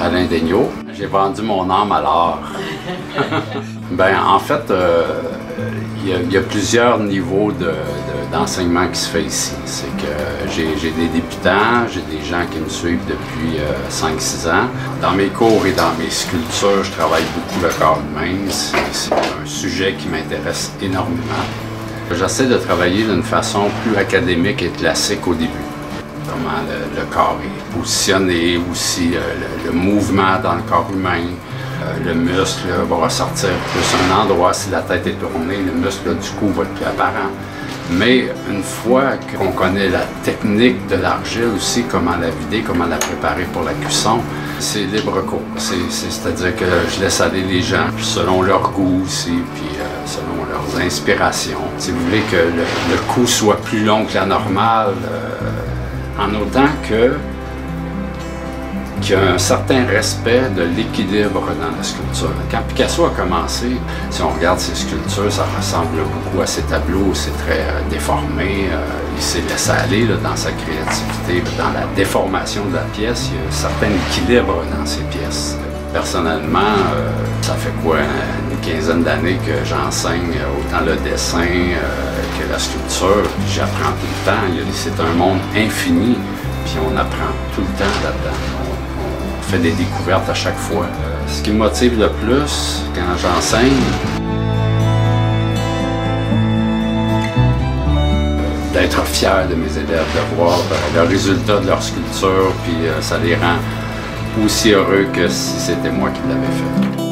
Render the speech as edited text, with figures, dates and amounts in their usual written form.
Alain Daigneault. J'ai vendu mon âme à l'art. En fait, il y a plusieurs niveaux d'enseignement qui se fait ici. C'est que j'ai des débutants, j'ai des gens qui me suivent depuis 5-6 ans. Dans mes cours et dans mes sculptures, je travaille beaucoup le corps humain. C'est un sujet qui m'intéresse énormément. J'essaie de travailler d'une façon plus académique et classique au début. Comment le corps est positionné, aussi le mouvement dans le corps humain. Le muscle va ressortir plus à un endroit. Si la tête est tournée, le muscle du cou va être plus apparent. Mais une fois qu'on connaît la technique de l'argile aussi, comment la vider, comment la préparer pour la cuisson, c'est libre cours. C'est-à-dire que je laisse aller les gens selon leur goût aussi, puis selon leurs inspirations. Si vous voulez que le coup soit plus long que la normale, en autant qu'il y a un certain respect de l'équilibre dans la sculpture. Quand Picasso a commencé, si on regarde ses sculptures, ça ressemble beaucoup à ses tableaux, c'est très déformé. Il s'est laissé aller dans sa créativité, dans la déformation de la pièce. Il y a un certain équilibre dans ses pièces. Personnellement, ça fait quoi, une quinzaine d'années que j'enseigne autant le dessin que la sculpture. J'apprends tout le temps. C'est un monde infini, puis on apprend tout le temps là-dedans. On fait des découvertes à chaque fois. Ce qui me motive le plus quand j'enseigne, d'être fier de mes élèves, de voir le résultat de leur sculpture, puis ça les rend aussi heureux que si c'était moi qui l'avais fait.